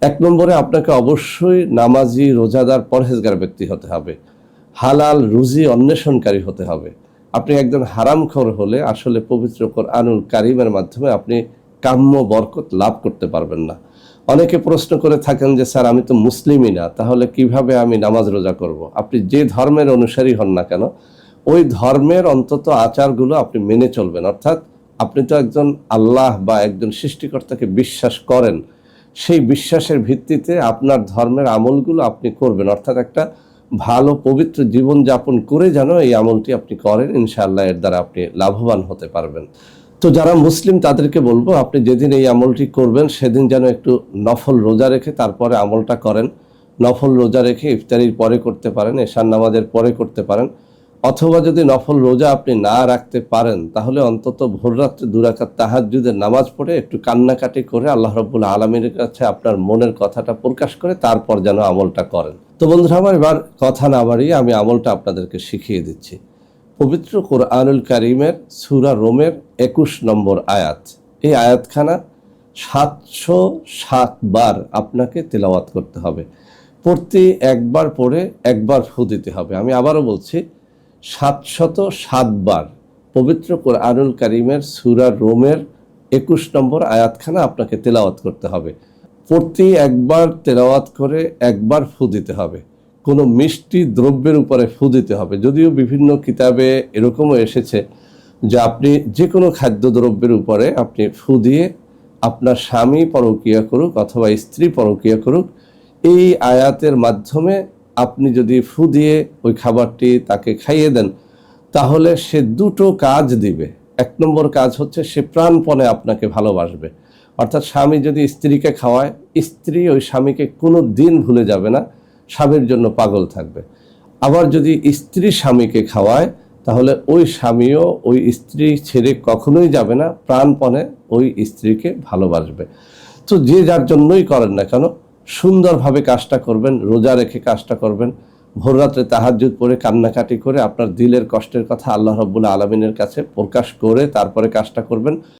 এক নম্বরে আপনাকে অবশ্যই নামাজি, রোজাদার, পরহেজগার ব্যক্তি হতে হবে। হালাল রুজি অন্বেষণকারী হতে হবে। আপনি একজন হারামখোর হলে আসলে পবিত্র কোরআনুল কারীমের মাধ্যমে আপনি কাম্য বরকত লাভ করতে পারবেন না। অনেকে প্রশ্ন করে থাকেন যে স্যার আমি তো মুসলিমই না, তাহলে কিভাবে আমি নামাজ রোজা করব? আপনি যে ধর্মের অনুসারী হন না কেন, ওই ধর্মের অন্তত আচারগুলো আপনি মেনে চলবেন। অর্থাৎ আপনি তো একজন আল্লাহ বা একজন সৃষ্টিকর্তাকে বিশ্বাস করেন, সেই বিশ্বাসের ভিত্তিতে আপনার ধর্মের আমলগুলো আপনি করবেন। অর্থাৎ একটা ভালো পবিত্র জীবনযাপন করে যেন এই আমলটি আপনি করেন, ইনশাআল্লাহ এর দ্বারা আপনি লাভবান হতে পারবেন। তো যারা মুসলিম তাদেরকে বলবো, আপনি যেদিন এই আমলটি করবেন সেদিন যেন একটু নফল রোজা রেখে তারপরে আমলটা করেন। নফল রোজা রেখে ইফতারির পরে করতে পারেন, এশার নামাজের পরে করতে পারেন, অথবা যদি নফল রোজা আপনি না রাখতে পারেন তাহলে অন্তত ভোররাত্রে 2 রাকাত তাহাজ্জুদের নামাজ পড়ে একটু কান্নাকাটি করে আল্লাহ রাব্বুল আলামিনের কাছে আপনার মনের কথাটা প্রকাশ করে তারপর যেন আমলটা করেন। তো বন্ধুরা আমার, এবার কথা না বাড়িয়ে আমি আমলটা আপনাদেরকে শিখিয়ে দিচ্ছি। পবিত্র কোরআনুল কারীমের সূরা রোমের 21 নম্বর আয়াত, এই আয়াতখানা 707 বার আপনাকে তেলাওয়াত করতে হবে। প্রতি একবার পড়ে একবার ফু দিতে হবে। আমি আবারও বলছি, 707 বার পবিত্র কোরআনুল কারীমের সূরা রোমের 21 নম্বর আয়াতখানা আপনাকে তেলাওয়াত করতে হবে। প্রতি একবার তেলাওয়াত করে একবার ফু দিতে হবে। কোনো মিষ্টি দ্রব্যের উপরে ফু দিতে হবে। যদিও বিভিন্ন কিতাবে এরকমও এসেছে যে আপনি যে কোনো খাদ্যদ্রব্যের উপরে আপনি ফু দিয়ে আপনার স্বামী পরকীয়া করুক অথবা স্ত্রী পরকীয়া করুক, এই আয়াতের মাধ্যমে আপনি যদি ফু দিয়ে ওই খাবারটি তাকে খাইয়ে দেন তাহলে সে দুটো কাজ দিবে। 1 নম্বর কাজ হচ্ছে সে প্রাণপণে আপনাকে ভালোবাসবে। অর্থাৎ স্বামী যদি স্ত্রীকে খাওয়ায়, স্ত্রী ওই স্বামীকে কোনো দিন ভুলে যাবে না, স্বামীর জন্য পাগল থাকবে। আবার যদি স্ত্রী স্বামীকে খাওয়ায় তাহলে ওই স্বামীও ওই স্ত্রী ছেড়ে কখনোই যাবে না, প্রাণপণে ওই স্ত্রীকে ভালোবাসবে। তো যে যার জন্যই করেন না কেন সুন্দরভাবে কাজটা করবেন, রোজা রেখে কাজটা করবেন, ভোররাত্রে তাহাজ্জুদ পড়ে কান্নাকাটি করে আপনার দিলের কষ্টের কথা আল্লাহ রাব্বুল আলামিনের কাছে প্রকাশ করে তারপরে কাজটা করবেন।